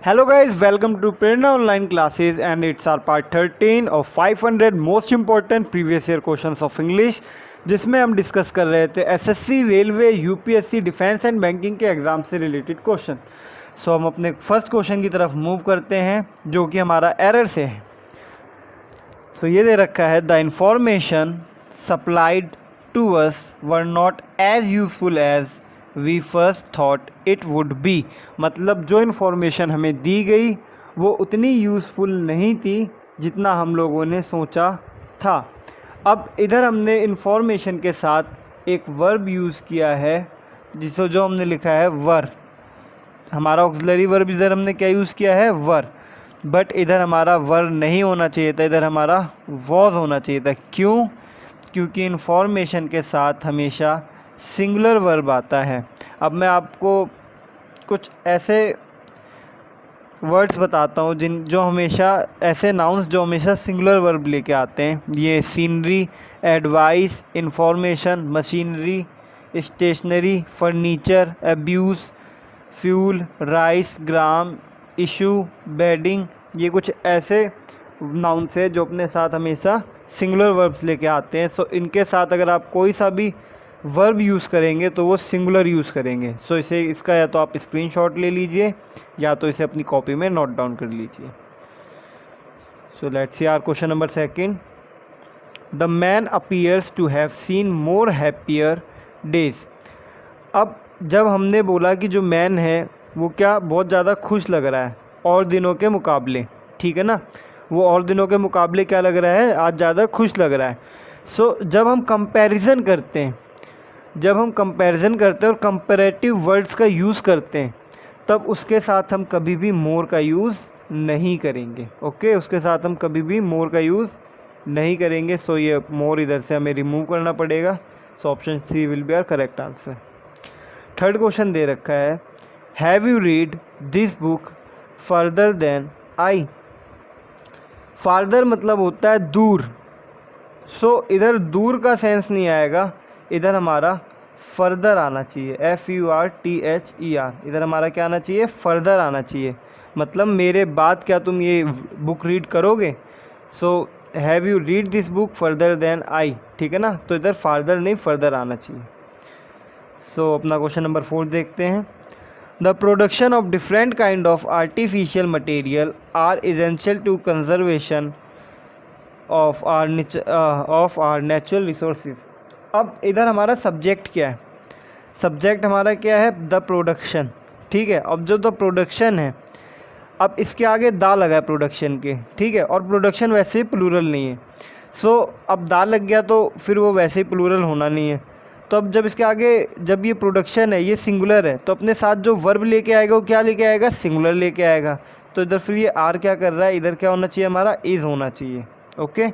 Hello guys, welcome to Prerna Online Classes and it's our part 13 of 500 most important previous year questions of English जिसमें हम discuss कर रहे थे SSC, railway, UPSC, defence and banking के exam से related question. सो हम अपने first question की तरफ मूव करते हैं जो कि हमारा एरर से है। सो ये दे रखा है the information supplied to us were not as useful as we first thought it would be. मतलब जो इन्फॉर्मेशन हमें दी गई वो उतनी यूज़फुल नहीं थी जितना हम लोगों ने सोचा था। अब इधर हमने इन्फॉर्मेशन के साथ एक वर्ब यूज़ किया है जिसको जो हमने लिखा है वर। हमारा ऑक्सिलरी वर्ब इधर हमने क्या यूज़ किया है वर, बट इधर हमारा वर नहीं होना चाहिए था, इधर हमारा वॉज होना चाहिए था। क्यों? क्योंकि इन्फॉर्मेशन के साथ हमेशा सिंगुलर वर्ब आता है। अब मैं आपको कुछ ऐसे वर्ड्स बताता हूँ जो हमेशा ऐसे नाउन्स जो हमेशा सिंगुलर वर्ब लेके आते हैं। ये scenery, advice, information, machinery, stationery, furniture, abuse, fuel, rice, gram, issue, bedding, ये कुछ ऐसे नाउन्स है जो अपने साथ हमेशा सिंगुलर वर्ब्स लेके आते हैं। सो इनके साथ अगर आप कोई सा भी वर्ब यूज़ करेंगे तो वो सिंगुलर यूज़ करेंगे। सो इसका या तो आप स्क्रीनशॉट ले लीजिए या तो इसे अपनी कॉपी में नोट डाउन कर लीजिए। So let's see our question number second. The man appears to have seen more happier days. अब जब हमने बोला कि जो मैन है वो क्या बहुत ज़्यादा खुश लग रहा है और दिनों के मुकाबले, ठीक है ना, वो और दिनों के मुकाबले क्या लग रहा है, आज ज़्यादा खुश लग रहा है। सो जब हम कंपैरिजन करते हैं और कंपैरेटिव वर्ड्स का यूज़ करते हैं तब उसके साथ हम कभी भी मोर का यूज़ नहीं करेंगे। ओके, उसके साथ हम कभी भी मोर का यूज़ नहीं करेंगे। सो ये मोर इधर से हमें रिमूव करना पड़ेगा। So option C will be our correct answer. Third question दे रखा है have you read this book further than I. Farther मतलब होता है दूर। सो इधर दूर का सेंस नहीं आएगा, इधर हमारा फर्दर आना चाहिए, FURTHER। इधर हमारा क्या आना चाहिए, फर्दर आना चाहिए। मतलब मेरे बाद क्या तुम ये बुक रीड करोगे। So have you read this book further than I, ठीक है ना, तो इधर फार्दर नहीं फर्दर आना चाहिए। सो अपना क्वेश्चन नंबर 4 देखते हैं। The production of different kind of artificial material are essential to conservation of our natural resources. अब इधर हमारा सब्जेक्ट क्या है, सब्जेक्ट हमारा क्या है, द प्रोडक्शन, ठीक है। अब जो द प्रोडक्शन है, अब इसके आगे दा लगा है प्रोडक्शन के, ठीक है, और प्रोडक्शन वैसे ही प्लूरल नहीं है। सो अब दा लग गया तो फिर वो वैसे ही प्लूरल होना नहीं है। तो अब जब इसके आगे जब ये प्रोडक्शन है, ये सिंगुलर है, तो अपने साथ जो वर्ब लेके आएगा वो क्या लेके आएगा, सिंगुलर लेके आएगा। तो इधर फिर ये आर क्या कर रहा है, इधर क्या होना चाहिए, हमारा इज़ होना चाहिए। ओके,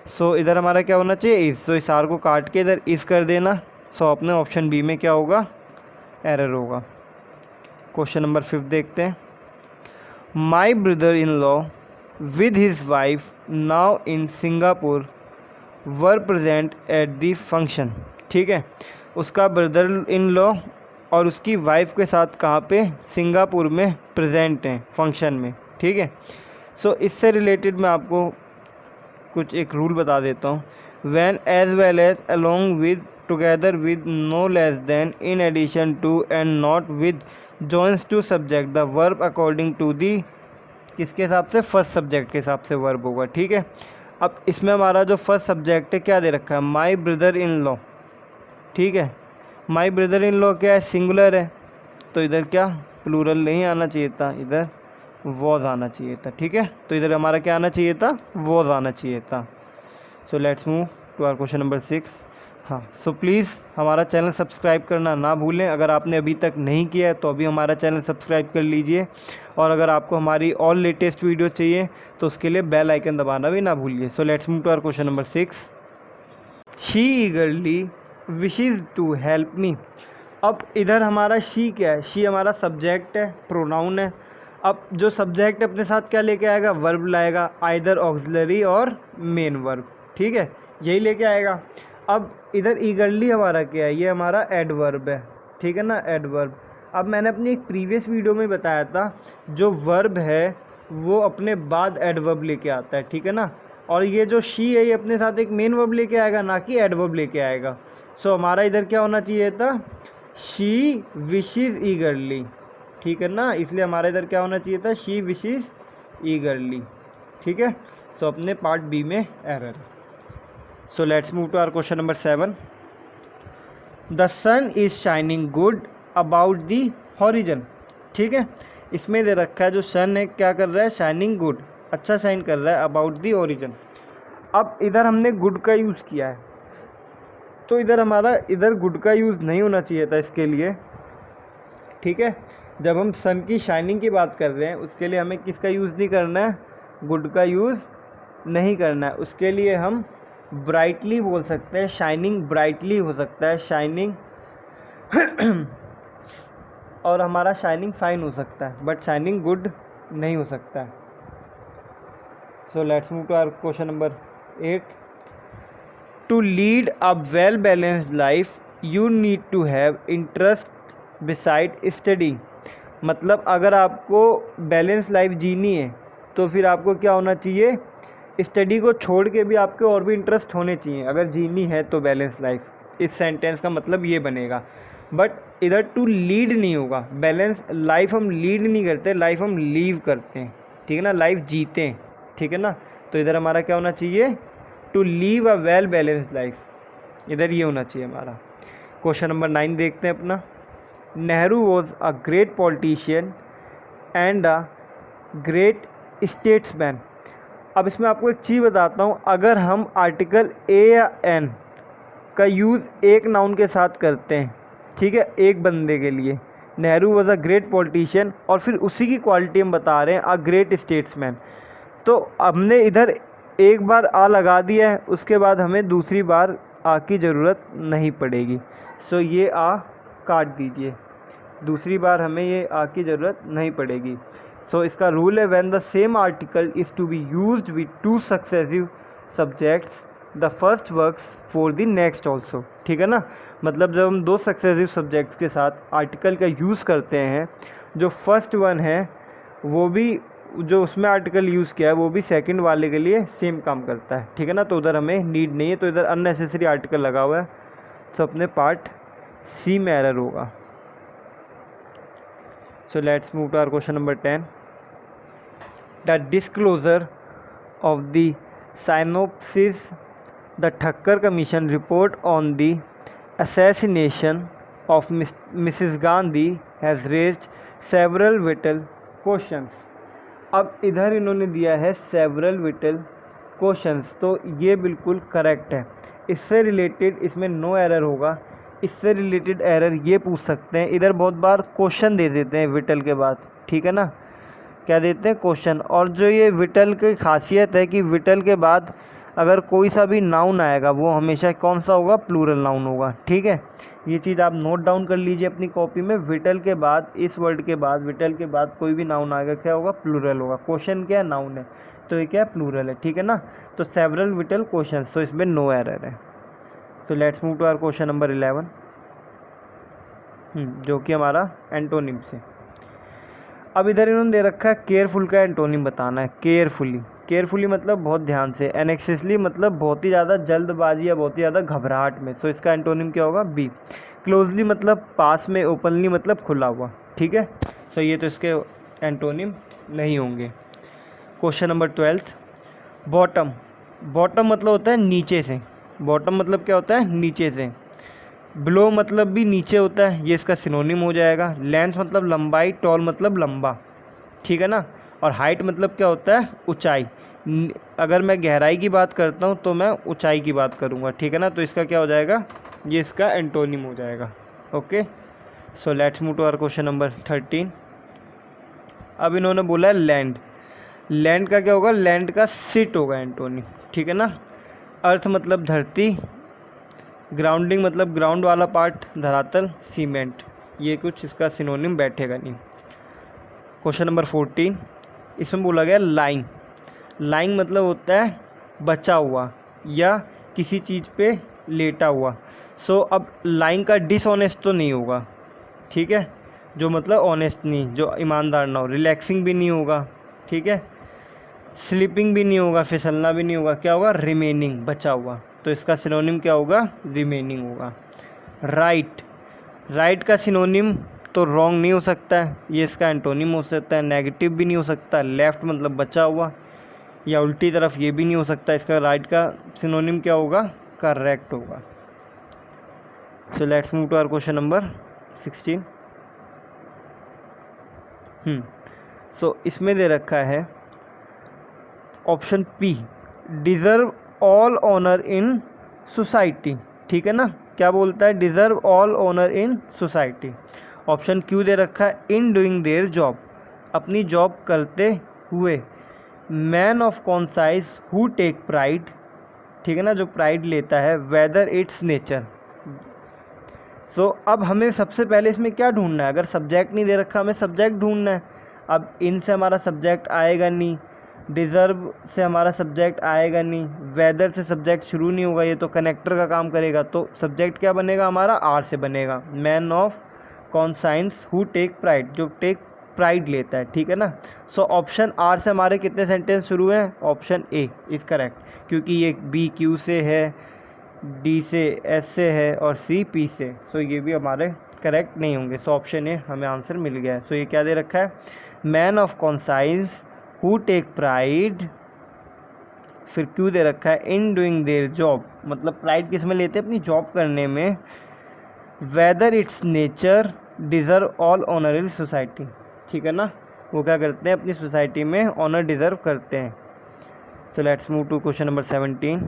सो इधर हमारा क्या होना चाहिए, इज़। सो इस आर को काट के इधर इज़ कर देना। सो अपने ऑप्शन बी में क्या होगा, एरर होगा। क्वेश्चन नंबर 5 देखते हैं। My brother in law with his wife now in Singapore were present at the function, ठीक है। उसका ब्रदर इन लॉ और उसकी वाइफ के साथ कहाँ पे, सिंगापुर में प्रेजेंट हैं फंक्शन में, ठीक है। सो इससे रिलेटेड मैं आपको कुछ एक रूल बता देता हूँ। When as well as along with together with no less than in addition to and not with joins two subject the verb according to the, किसके हिसाब से, फर्स्ट सब्जेक्ट के हिसाब से वर्ब होगा, ठीक है। अब इसमें हमारा जो फर्स्ट सब्जेक्ट है क्या दे रखा है, माई ब्रदर इन लॉ, ठीक है। माई ब्रदर इन लॉ क्या है, सिंगुलर है, तो इधर क्या प्लूरल नहीं आना चाहिए था, इधर वॉज आना चाहिए था, ठीक है। तो इधर हमारा क्या आना चाहिए था, वॉज आना चाहिए था। So let's move to our question number 6। हाँ, सो प्लीज़ हमारा चैनल सब्सक्राइब करना ना भूलें। अगर आपने अभी तक नहीं किया है तो अभी हमारा चैनल सब्सक्राइब कर लीजिए, और अगर आपको हमारी और लेटेस्ट वीडियो चाहिए तो उसके लिए बेल आइकन दबाना भी ना भूलिए। So let's move to our question number 6। She eagerly wishes to help me. अब इधर हमारा शी क्या है, शी हमारा सब्जेक्ट है, प्रोनाउन है। अब जो सब्जेक्ट अपने साथ क्या लेके आएगा, वर्ब लाएगा, आइदर ऑक्सिलरी और मेन वर्ब, ठीक है, यही लेके आएगा। अब इधर ईगरली हमारा क्या है, ये हमारा एडवर्ब है, ठीक है ना, एडवर्ब। अब मैंने अपनी एक प्रीवियस वीडियो में बताया था जो वर्ब है वो अपने बाद एडवर्ब लेके आता है, ठीक है ना। और ये जो शी है ये अपने साथ एक मेन वर्ब लेके आएगा, ना कि एडवर्ब लेके आएगा। सो हमारा इधर क्या होना चाहिए था, शी विशेज ईगरली, ठीक है ना। इसलिए हमारा इधर क्या होना चाहिए था, शी विशेज ईगरली, ठीक है। सो अपने पार्ट बी में एरर है। So let's move to our question number 7। The sun is shining good about the horizon, ठीक है। इसमें दे रखा है जो सन है क्या कर रहा है, शाइनिंग गुड, अच्छा शाइन कर रहा है, अबाउट दी ओरिजिन। अब इधर हमने गुड का यूज़ किया है, तो इधर हमारा इधर गुड का यूज़ नहीं होना चाहिए था इसके लिए, ठीक है। जब हम सन की शाइनिंग की बात कर रहे हैं उसके लिए हमें किसका यूज़ नहीं करना है, गुड का यूज़ नहीं करना है। उसके लिए हम ब्राइटली बोल सकते हैं, शाइनिंग ब्राइटली हो सकता है, शाइनिंग और हमारा शाइनिंग फाइन हो सकता है, बट शाइनिंग गुड नहीं हो सकता है। So let's move to our question number 8। To lead a well balanced life you need to have interest beside study. मतलब अगर आपको बैलेंस लाइफ जीनी है तो फिर आपको क्या होना चाहिए, स्टडी को छोड़ के भी आपके और भी इंटरेस्ट होने चाहिए अगर जीनी है तो बैलेंस लाइफ। इस सेंटेंस का मतलब ये बनेगा, बट इधर टू लीड नहीं होगा। बैलेंस लाइफ हम लीड नहीं करते, लाइफ हम लीव करते हैं, ठीक है ना, लाइफ जीते हैं, ठीक है ना। तो इधर हमारा क्या होना चाहिए, to live a well balanced life, इधर ये होना चाहिए हमारा। क्वेश्चन नंबर 9 देखते हैं अपना। Nehru was a great politician and a great statesman. अब इसमें आपको एक चीज़ बताता हूँ, अगर हम आर्टिकल ए या एन का यूज़ एक नाउन के साथ करते हैं, ठीक है, एक बंदे के लिए, Nehru was a great politician, और फिर उसी की क्वालिटी हम बता रहे हैं अ ग्रेट स्टेट्समैन, तो हमने इधर एक बार आ लगा दिया है, उसके बाद हमें दूसरी बार आ की ज़रूरत नहीं पड़ेगी। सो ये आ काट दीजिए, दूसरी बार हमें ये आ की ज़रूरत नहीं पड़ेगी। सो इसका रूल है, when the same article is to be used with two successive subjects the first works for the next also, ठीक है ना। मतलब जब हम दो सक्सेसिव सब्जेक्ट्स के साथ आर्टिकल का यूज़ करते हैं, जो फर्स्ट वन है वो भी, जो उसमें आर्टिकल यूज़ किया है वो भी सेकंड वाले के लिए सेम काम करता है, ठीक है ना। तो उधर हमें नीड नहीं है, तो इधर अननेसेसरी आर्टिकल लगा हुआ है, तो अपने पार्ट सी में एरर होगा। So let's move to our question number 10। The disclosure of the synopsis the Thakkar commission report on the assassination of Mrs. Gandhi has raised several vital questions। अब इधर इन्होंने दिया है several vital questions, तो ये बिल्कुल करेक्ट है। इससे रिलेटेड इसमें नो एरर होगा, इससे रिलेटेड एरर ये पूछ सकते हैं। इधर बहुत बार क्वेश्चन दे देते हैं विटल के बाद, ठीक है ना, क्या देते हैं, क्वेश्चन। और जो ये विटल की खासियत है कि विटल के बाद अगर कोई सा भी नाउन आएगा वो हमेशा कौन सा होगा, प्लूरल नाउन होगा, ठीक है। ये चीज़ आप नोट डाउन कर लीजिए अपनी कॉपी में। विटल के बाद, इस वर्ड के बाद, विटल के बाद कोई भी नाउन आएगा क्या होगा, प्लूरल होगा। क्वेश्चन क्या है, नाउन है, तो ये क्या है, प्लूरल है, ठीक है ना। तो सेवरल विटल क्वेश्चन, तो इसमें नो एरर है। तो let's move to our question number 11, जो कि हमारा एंटोनिम से। अब इधर इन्होंने दे रखा है केयरफुल का एंटोनिम बताना है। केयरफुली, केयरफुली मतलब बहुत ध्यान से, एनेक्सियसली मतलब बहुत ही ज़्यादा जल्दबाजी या बहुत ही ज़्यादा घबराहट में, तो इसका एंटोनिम क्या होगा, बी। क्लोजली मतलब पास में, ओपनली मतलब खुला हुआ, ठीक है। सो ये तो इसके एंटोनिम नहीं होंगे। Question number 12। बॉटम, बॉटम मतलब होता है नीचे से, बॉटम मतलब क्या होता है, नीचे से। बिलो मतलब भी नीचे होता है, ये इसका सिनोनिम हो जाएगा। लेंथ मतलब लंबाई, टॉल मतलब लंबा, ठीक है ना। और हाइट मतलब क्या होता है, ऊंचाई। अगर मैं गहराई की बात करता हूँ तो मैं ऊंचाई की बात करूँगा, ठीक है ना। तो इसका क्या हो जाएगा, ये इसका एंटोनिम हो जाएगा। Okay, so let's move to our question number 13। अब इन्होंने बोला है लैंड, लैंड का क्या होगा, लैंड का सिट होगा एंटोनिम, ठीक है ना। अर्थ मतलब धरती, ग्राउंडिंग मतलब ग्राउंड वाला पार्ट, धरातल, सीमेंट, ये कुछ इसका सिनोनिम बैठेगा नहीं। क्वेश्चन नंबर 14, इसमें बोला गया लाइंग, लाइंग मतलब होता है बचा हुआ या किसी चीज़ पे लेटा हुआ। सो अब लाइंग का डिसऑनेस्ट तो नहीं होगा, ठीक है। जो मतलब ऑनेस्ट नहीं, जो ईमानदार ना हो। रिलैक्सिंग भी नहीं होगा, ठीक है, स्लीपिंग भी नहीं होगा, फिसलना भी नहीं होगा, क्या होगा, रिमेनिंग, बचा हुआ। तो इसका सिनोनिम क्या होगा, रिमेनिंग होगा। राइट, राइट का सिनोनिम तो रॉन्ग नहीं हो सकता है, ये इसका एंटोनिम हो सकता है। नेगेटिव भी नहीं हो सकता, लेफ़्ट मतलब बचा हुआ, या उल्टी तरफ ये भी नहीं हो सकता। इसका राइट का सिनोनिम क्या होगा, करेक्ट होगा। So let's move to our question number 16। So इसमें दे रखा है option P, deserve all honour in society. ठीक है ना, क्या बोलता है, deserve all honour in society. Option Q दे रखा है, इन डूइंग देयर जॉब, अपनी जॉब करते हुए। Man of conscience who take pride, ठीक है ना, जो प्राइड लेता है। Weather its nature. सो अब हमें सबसे पहले इसमें क्या ढूंढना है, अगर सब्जेक्ट नहीं दे रखा हमें सब्जेक्ट ढूंढना है। अब इन से हमारा सब्जेक्ट आएगा नहीं, डिज़र्व से हमारा सब्जेक्ट आएगा नहीं, वेदर से सब्जेक्ट शुरू नहीं होगा, ये तो कनेक्टर का काम करेगा। तो सब्जेक्ट क्या बनेगा हमारा, आर से बनेगा। Man of conscience who take pride, जो टेक प्राइड लेता है, ठीक है ना। सो ऑप्शन आर से हमारे कितने सेंटेंस शुरू हैं, ऑप्शन ए इज़ करेक्ट, क्योंकि ये बी क्यू से है, डी से एस से है, और सी पी से। सो ये भी हमारे करेक्ट नहीं होंगे। सो ऑप्शन ए हमें आंसर मिल गया है। सो ये क्या दे रखा है, man of conscience who take pride, फिर क्यों दे रखा है, इन डूइंग देयर जॉब, मतलब प्राइड किस में लेते हैं, अपनी जॉब करने में। Whether its nature deserve all honour in society, ठीक है ना, वो क्या करते हैं, अपनी सोसाइटी में ऑनर डिज़र्व करते हैं। So let's move to question number 17।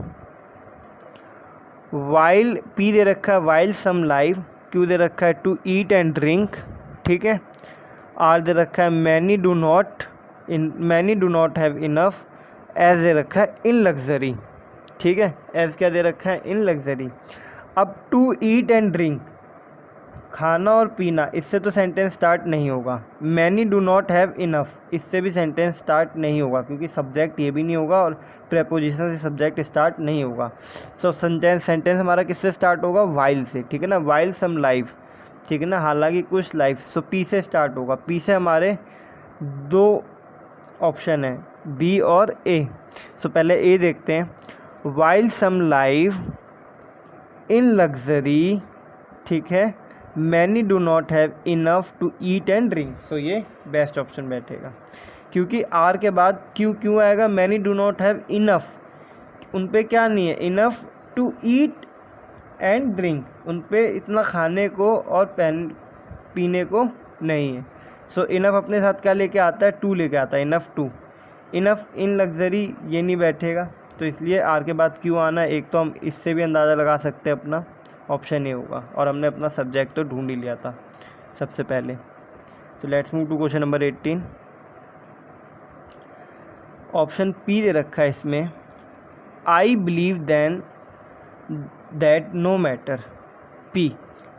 While, P दे रखा है वाइल सम लाइव, क्यू दे रखा है टू ईट एंड ड्रिंक, ठीक है। आर दे रखा है many do not have enough, as दे रखा है इन लग्जरी, ठीक है, एज क्या दे रखा है, इन लग्जरी। अब टू ईट एंड ड्रिंक, खाना और पीना, इससे तो सेंटेंस स्टार्ट नहीं होगा। Many do not have enough, इससे भी सेंटेंस स्टार्ट नहीं होगा, क्योंकि सब्जेक्ट ये भी नहीं होगा और प्रेपोजिशन से सब्जेक्ट स्टार्ट नहीं होगा। सो सेंटेंस हमारा किससे स्टार्ट होगा, वाइल से, ठीक है ना, वाइल सम लाइफ, ठीक है ना, हालांकि कुछ लाइफ। सो पी से स्टार्ट होगा। पी से हमारे दो ऑप्शन है, बी और ए। सो पहले ए देखते हैं, while some life in luxury, ठीक है, many do not have enough to eat and drink. So ये बेस्ट ऑप्शन बैठेगा, क्योंकि आर के बाद क्यों आएगा, many do not have enough, उन पे क्या नहीं है, enough to eat and drink, उन पे इतना खाने को और पीने को नहीं है। सो इनफ अपने साथ क्या लेके आता है, टू लेके आता है, enough to. Enough in luxury ये नहीं बैठेगा, तो इसलिए आर के बाद क्यों आना है। एक तो हम इससे भी अंदाज़ा लगा सकते हैं, अपना ऑप्शन ए होगा, और हमने अपना सब्जेक्ट तो ढूंढ ही लिया था सबसे पहले। So let's move to question number 18। Option P दे रखा है इसमें, I believe then that no matter, P.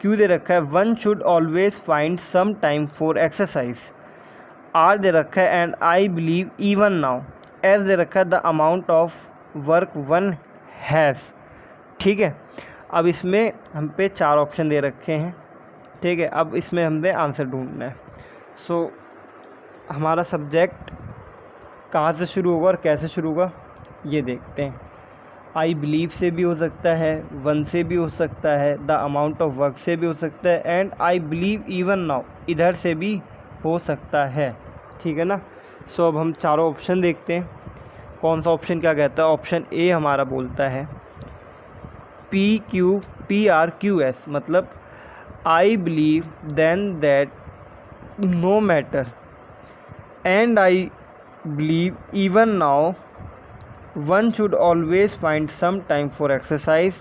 Q दे रखा है, one should always find some time for exercise. R दे रखा है, and I believe even now. S दे रखा है, the amount of work one has, ठीक है। अब इसमें हम पे 4 ऑप्शन दे रखे हैं, ठीक है। अब इसमें हमें आंसर ढूंढना है। सो हमारा सब्जेक्ट कहाँ से शुरू होगा और कैसे शुरू होगा ये देखते हैं। आई बिलीव से भी हो सकता है, वन से भी हो सकता है, द अमाउंट ऑफ वर्क से भी हो सकता है, and I believe even now इधर से भी हो सकता है, ठीक है ना। सो अब हम चारों ऑप्शन देखते हैं, कौन सा ऑप्शन क्या कहता है। ऑप्शन ए हमारा बोलता है पी आर क्यू एस, मतलब I believe then that no matter, and I believe even now one should always find some time for exercise,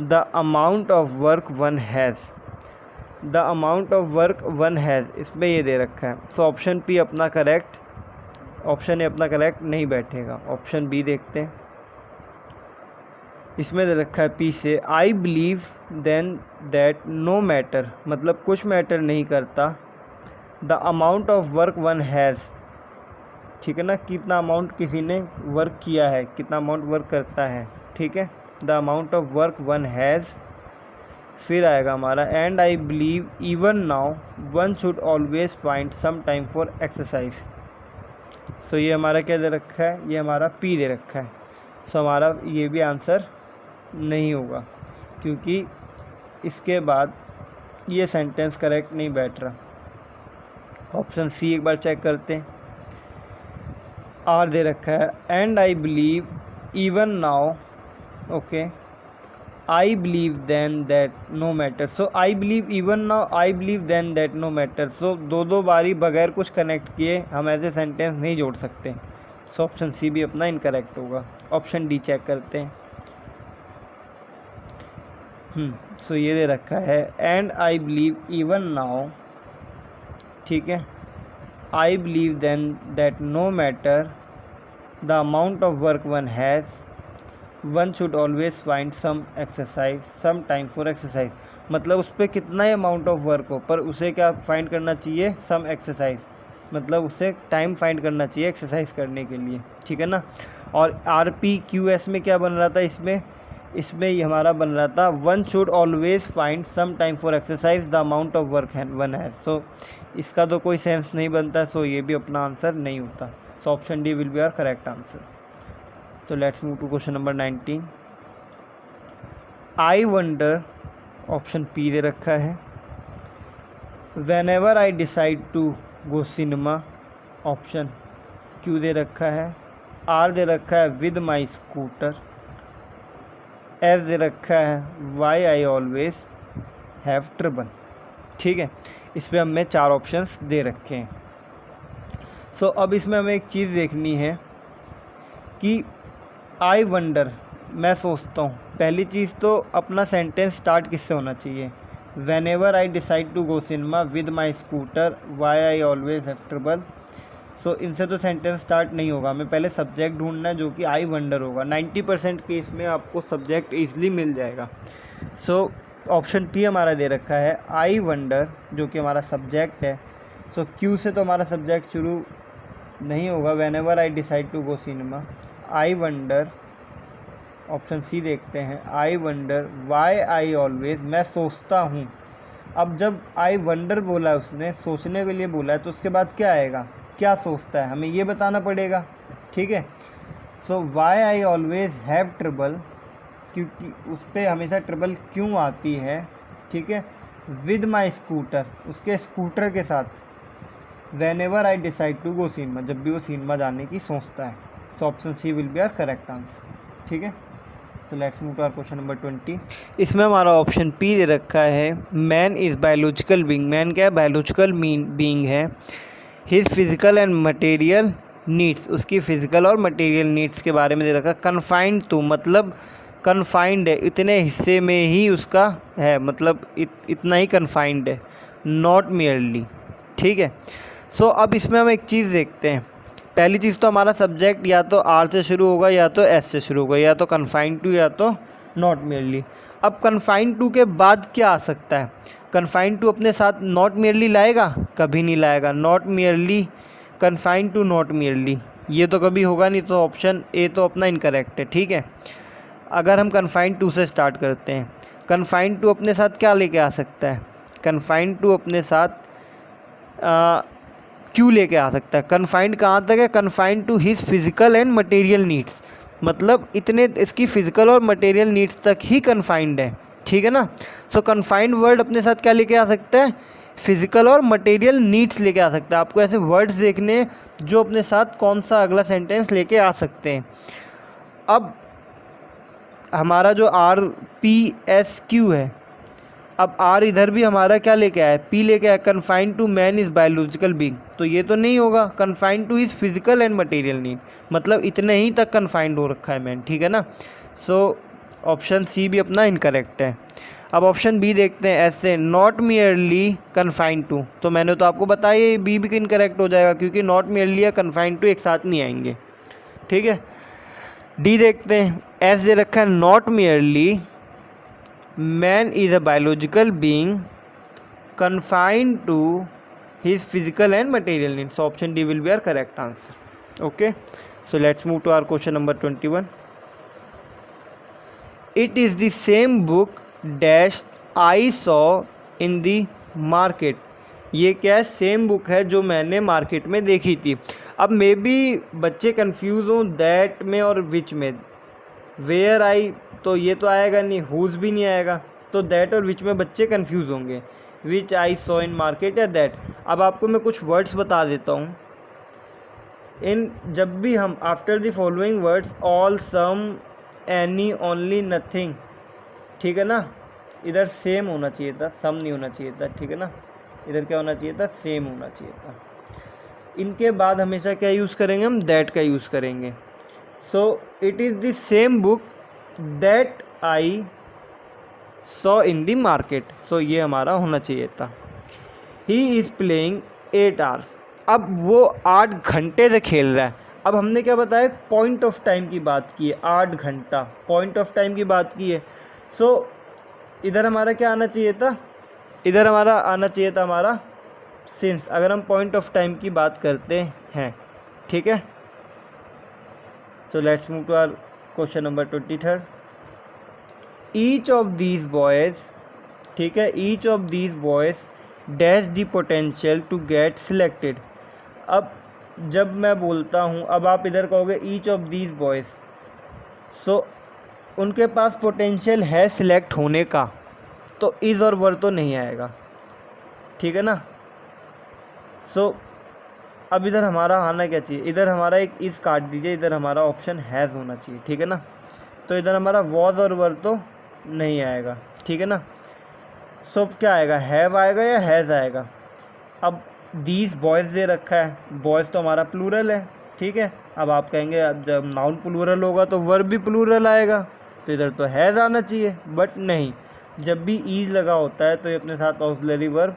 the amount of work one has, the amount of work one has, इसमें ये दे रखा है। So option P अपना correct, option A अपना correct नहीं बैठेगा। Option B देखते हैं, इसमें दे रखा है पी से, I believe then that no matter, मतलब कुछ मैटर नहीं करता, the amount of work one has, ठीक है ना, कितना अमाउंट किसी ने वर्क किया है, कितना अमाउंट वर्क करता है, ठीक है, the amount of work one has. फिर आएगा हमारा and I believe even now one should always find some time for exercise. So ये हमारा क्या दे रखा है, ये हमारा पी दे रखा है। सो हमारा ये भी आंसर नहीं होगा, क्योंकि इसके बाद ये सेंटेंस करेक्ट नहीं बैठ रहा। ऑप्शन सी एक बार चेक करते हैं। आर दे रखा है and I believe even now, okay, I believe then that no matter. So I believe even now, I believe then that no matter. So दो बारी बगैर कुछ कनेक्ट किए हम ऐसे सेंटेंस नहीं जोड़ सकते। सो ऑप्शन सी भी अपना इनकरेक्ट होगा। ऑप्शन डी चेक करते हैं। सो ये दे रखा है and I believe even now, ठीक है, I believe then that no matter the amount of work one has one should always find some exercise some time for exercise. मतलब उस पर कितना ही अमाउंट ऑफ वर्क हो पर उसे क्या फाइंड करना चाहिए, सम एक्सरसाइज, मतलब उसे टाइम फाइंड करना चाहिए एक्सरसाइज करने के लिए, ठीक है ना। और आर पी क्यू एस में क्या बन रहा था, इसमें ये हमारा बन रहा था one should always find some time for exercise the amount of work one has. So इसका तो कोई सेंस नहीं बनता, सो ये भी अपना आंसर नहीं होता। So option D will be our correct answer. So let's move to question number 19. I wonder, option P दे रखा है, whenever I decide to go cinema, option Q दे रखा है, आर दे रखा है with my scooter, एस दे रखा है why I always have trouble। ठीक है, इस पर हमें 4 ऑप्शंस दे रखे हैं। सो अब इसमें हमें एक चीज़ देखनी है कि आई वंडर, मैं सोचता हूँ, पहली चीज़ तो अपना सेंटेंस स्टार्ट किससे होना चाहिए, whenever I decide to go cinema with my scooter why I always have trouble. So इनसे तो सेंटेंस स्टार्ट नहीं होगा, हमें पहले सब्जेक्ट ढूंढना है जो कि आई वंडर होगा। 90% केस में आपको सब्जेक्ट ईजिली मिल जाएगा। सो ऑप्शन पी हमारा दे रखा है आई वंडर, जो कि हमारा सब्जेक्ट है। सो क्यू से तो हमारा सब्जेक्ट शुरू नहीं होगा, whenever I decide to go cinema, I wonder, option C देखते हैं, I wonder why I always, मैं सोचता हूँ। अब जब आई वंडर बोला है, उसने सोचने के लिए बोला है, तो उसके बाद क्या आएगा, क्या सोचता है, हमें ये बताना पड़ेगा, ठीक है। So why I always have trouble, क्योंकि उस पर हमेशा ट्रबल क्यों आती है, ठीक है। विद माई स्कूटर, उसके स्कूटर के साथ। Whenever I decide to go cinema, जब भी वो सिनेमा जाने की सोचता है। So option C will be our correct answer, ठीक है। So let's move to our question number 20। इसमें हमारा ऑप्शन पी दे रखा है man is biological being. Man क्या है, बायोलॉजिकल बीइंग है। His physical and material needs, उसकी फिजिकल और मटेरियल नीड्स के बारे में दे रखा है। कन्फाइंड टू, मतलब कन्फाइंड है, इतने हिस्से में ही उसका है, मतलब इतना ही कन्फाइंड है, नॉट मियरली, ठीक है। सो अब इसमें हम एक चीज़ देखते हैं। पहली चीज़ तो हमारा सब्जेक्ट या तो आर से शुरू होगा या तो एस से शुरू होगा, या तो कन्फाइंड टू या तो नॉट मियरली। अब कन्फाइंड टू के बाद क्या आ सकता है, कन्फाइंड टू अपने साथ नॉट मियरली लाएगा, कभी नहीं लाएगा। Not merely, confined to not merely, ये तो कभी होगा नहीं, तो ऑप्शन ए तो अपना इनकरेक्ट है, ठीक है। अगर हम कन्फाइंड टू से स्टार्ट करते हैं, कन्फाइंड टू अपने साथ क्या लेके आ सकता है, कन्फाइंड टू अपने साथ क्यों लेके आ सकता है। कन्फाइंड कहाँ तक है, confined to his physical and material needs, मतलब इतने इसकी फिजिकल और मटेरियल नीड्स तक ही कन्फाइंड है, ठीक है ना। सो कन्फाइंड वर्ड अपने साथ क्या लेके आ सकता है, फिजिकल और मटेरियल नीड्स लेके आ सकता है। आपको ऐसे वर्ड्स देखने जो अपने साथ कौन सा अगला सेंटेंस लेके आ सकते हैं। अब हमारा जो आर पी एस क्यू है, अब आर इधर भी हमारा क्या लेके आया है, पी लेके आया, confined to man is biological being, तो ये तो नहीं होगा। Confined to is physical and material need, मतलब इतने ही तक कन्फाइंड हो रखा है मैन, ठीक है ना। सो ऑप्शन सी भी अपना इनकरेक्ट है। अब ऑप्शन बी देखते हैं, ऐसे नॉट मियरली कन्फाइंड टू, तो मैंने तो आपको बताया ये बी भी इनकरेक्ट हो जाएगा, क्योंकि नॉट मियरली या कन्फाइंड टू एक साथ नहीं आएंगे, ठीक है। डी देखते हैं, एस दे रखा है not merely man is a biological being confined to his physical and material needs. So option D will be our correct answer. Okay, so let's move to our question number 21. It is the same book dash I saw in the market, ये क्या है, same book है जो मैंने market में देखी थी। अब मे बी बच्चे कंफ्यूज हों दैट में और विच में। वेयर आई तो ये तो आएगा नहीं, हुज़ भी नहीं आएगा, तो दैट और विच में बच्चे कंफ्यूज होंगे। विच आई सॉ इन मार्केट या दैट। अब आपको मैं कुछ वर्ड्स बता देता हूँ। इन जब भी हम after the following words all, some, any, only, nothing, ठीक है ना, इधर सेम होना चाहिए था, सम नहीं होना चाहिए था, ठीक है ना, इधर क्या होना चाहिए था, सेम होना चाहिए था। इनके बाद हमेशा क्या यूज़ करेंगे हम, दैट का यूज़ करेंगे। So it is the same book that I saw in the market, so ये हमारा होना चाहिए था। ही इज़ प्लेइंग 8 आवर्स, अब वो 8 घंटे से खेल रहा है। अब हमने क्या बताया, पॉइंट ऑफ टाइम की बात की है, 8 घंटा पॉइंट ऑफ टाइम की बात की है। सो इधर हमारा क्या आना चाहिए था, इधर हमारा आना चाहिए था हमारा सिंस, अगर हम पॉइंट ऑफ टाइम की बात करते हैं, ठीक है। So let's move to our question number 23। Each of these boys, ठीक है, each of these boys dash the potential to get selected. अब जब मैं बोलता हूँ, अब आप इधर कहोगे each of these boys, so उनके पास पोटेंशियल है सिलेक्ट होने का, तो इज़ और वर तो नहीं आएगा, ठीक है ना। सो अब इधर हमारा आना क्या चाहिए, इधर हमारा एक इज़ काट दीजिए, इधर हमारा ऑप्शन हैज़ होना चाहिए, ठीक है ना। तो इधर हमारा वॉज और वर तो नहीं आएगा, ठीक है ना। सो क्या आएगा, हैव आएगा या हैज़ आएगा। अब दीज बॉयज़ दे रखा है, बॉयज़ तो हमारा प्लूरल है, ठीक है। अब आप कहेंगे अब जब नाउन प्लूरल होगा तो वर्ब भी प्लूरल आएगा, तो इधर तो हैज़ आना चाहिए, बट नहीं, जब भी ईज लगा होता है तो ये अपने साथ ऑक्सिलरी वर्ब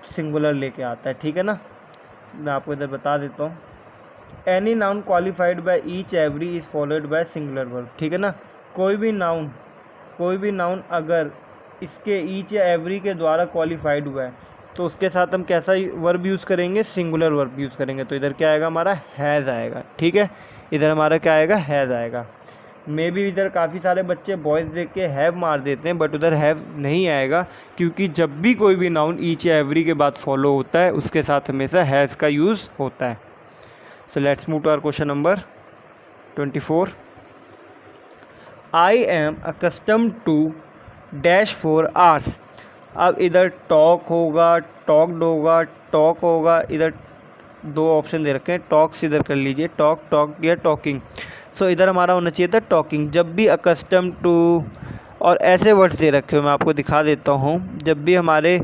सिंगुलर लेके आता है, ठीक है ना। मैं आपको इधर बता देता हूँ, any noun qualified by each every is followed by singular verb, ठीक है ना। कोई भी नाउन अगर इसके ईच या एवरी के द्वारा क्वालिफाइड हुआ है तो उसके साथ हम कैसा वर्ब यूज़ करेंगे, सिंगुलर वर्ब यूज़ करेंगे। तो इधर क्या आएगा, हमारा हैज़ आएगा, ठीक है। इधर हमारा क्या आएगा, हैज़ आएगा। मे भी इधर काफ़ी सारे बच्चे बॉयज़ देख के हैव मार देते हैं, बट उधर हैव नहीं आएगा, क्योंकि जब भी कोई भी नाउन ईच या एवरी के बाद फॉलो होता है उसके साथ हमेशा हैज़ का यूज़ होता है। So let's move to our question number 24। I am accustomed to dash for hours. अब इधर टॉक होगा, टॉक्ड होगा, टॉक होगा, इधर दो ऑप्शन दे रखे हैं, टॉक्स इधर कर लीजिए, टॉक या टॉकिंग। सो इधर हमारा होना चाहिए था टॉकिंग। जब भी अकस्टम टू और ऐसे वर्ड्स दे रखे हो, मैं आपको दिखा देता हूँ, जब भी हमारे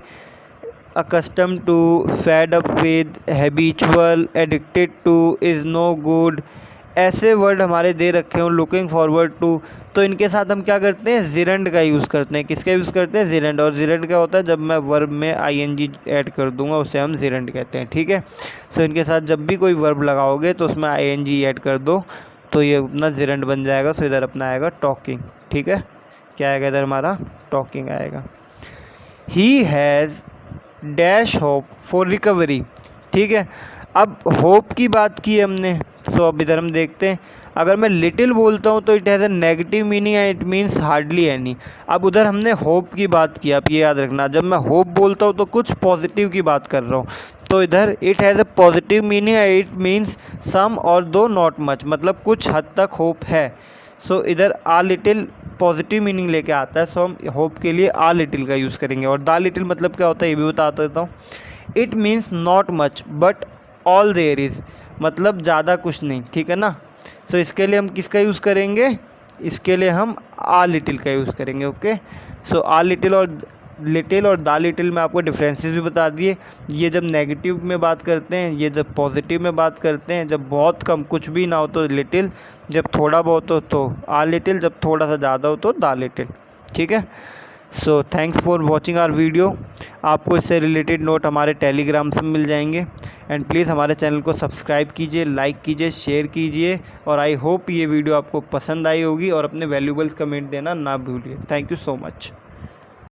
accustom to, fed up with, habitual, addicted to, is no good, ऐसे वर्ड हमारे दे रखे हो, लुकिंग फॉरवर्ड टू, तो इनके साथ हम क्या करते हैं, जिरेंड का यूज़ करते हैं। किसका यूज़ करते हैं, जिरेंड। और जिरेंड क्या होता है, जब मैं वर्ब में आईएनजी ऐड कर दूंगा उसे हम जिरेंड कहते हैं, ठीक है। सो इनके साथ जब भी कोई वर्ब लगाओगे तो उसमें आईएनजी ऐड कर दो तो ये अपना जिरेंड बन जाएगा। सो इधर अपना आएगा टॉकिंग, ठीक है। क्या आएगा इधर हमारा, टॉकिंग आएगा। He has dash hope for recovery, ठीक है। अब होप की बात की हमने, सो अब इधर हम देखते हैं, अगर मैं लिटिल बोलता हूँ तो it has a negative meaning and it means hardly any. अब उधर हमने होप की बात की, आप ये याद रखना, जब मैं होप बोलता हूँ तो कुछ पॉजिटिव की बात कर रहा हूँ, तो इधर it has a positive meaning and it means some और दो नॉट मच, मतलब कुछ हद तक होप है। सो इधर आ लिटिल पॉजिटिव मीनिंग लेके आता है, सो हम होप के लिए आ लिटिल का यूज़ करेंगे। और द लिटिल मतलब क्या होता है ये भी बता देता हूँ। It means not much but all there is, मतलब ज़्यादा कुछ नहीं, ठीक है ना। सो इसके लिए हम किसका यूज़ करेंगे, इसके लिए हम आ लिटिल का यूज़ करेंगे, ओके। सो आ लिटिल और द लिटिल में आपको डिफरेंसेस भी बता दिए। ये जब नेगेटिव में बात करते हैं, ये जब पॉजिटिव में बात करते हैं, जब बहुत कम कुछ भी ना हो तो लिटिल, जब थोड़ा बहुत हो तो आ लिटिल, जब थोड़ा सा ज़्यादा हो तो द लिटिल, ठीक है। So thanks for watching our video. आपको इससे रिलेटेड नोट हमारे टेलीग्राम से मिल जाएंगे। एंड प्लीज़ हमारे चैनल को सब्सक्राइब कीजिए, लाइक कीजिए, शेयर कीजिए। और आई होप ये वीडियो आपको पसंद आई होगी और अपने वैल्यूबल्स कमेंट देना ना भूलिए। Thank you so much.